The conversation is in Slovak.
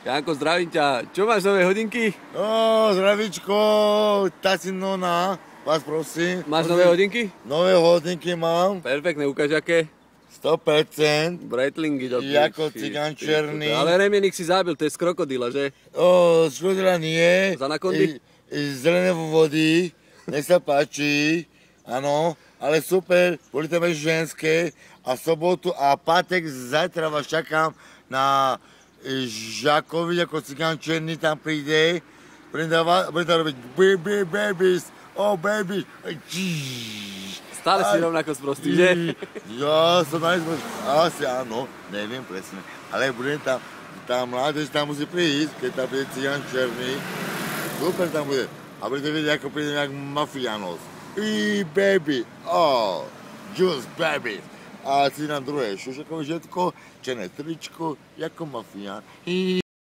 Janko, zdravím ťa. Čo máš nové hodinky? No, zdravíčko, tacinona, vás prosím. Máš nové hodinky? Nové hodinky mám, Perfektné, ukáž aké. 100%. Breitlingy do Jako cigán černý. Ale remenik si zabil, to je z krokodíla, že? Z krokodíla nie. Z anakondy? Zelené vody, nech sa páči, áno. Ale super, boli tam aj ženské a sobotu a pátek zajtra vás čakám na Žákovi, ako cigán černý tam príde. Bude tam robiť babies, oh baby. Stále si rovnako sprostý, že? Ja som najsprostý, asi áno, neviem presne. Ale bude tam, tá mládež tam musí prísť, keď tam príde cigán černý. Super tam bude. A budete vidieť, ako príde nejak mafianos. Baby, oh, juice baby. A si nám druhé šušakové žetko, černé tričko, jako mafián.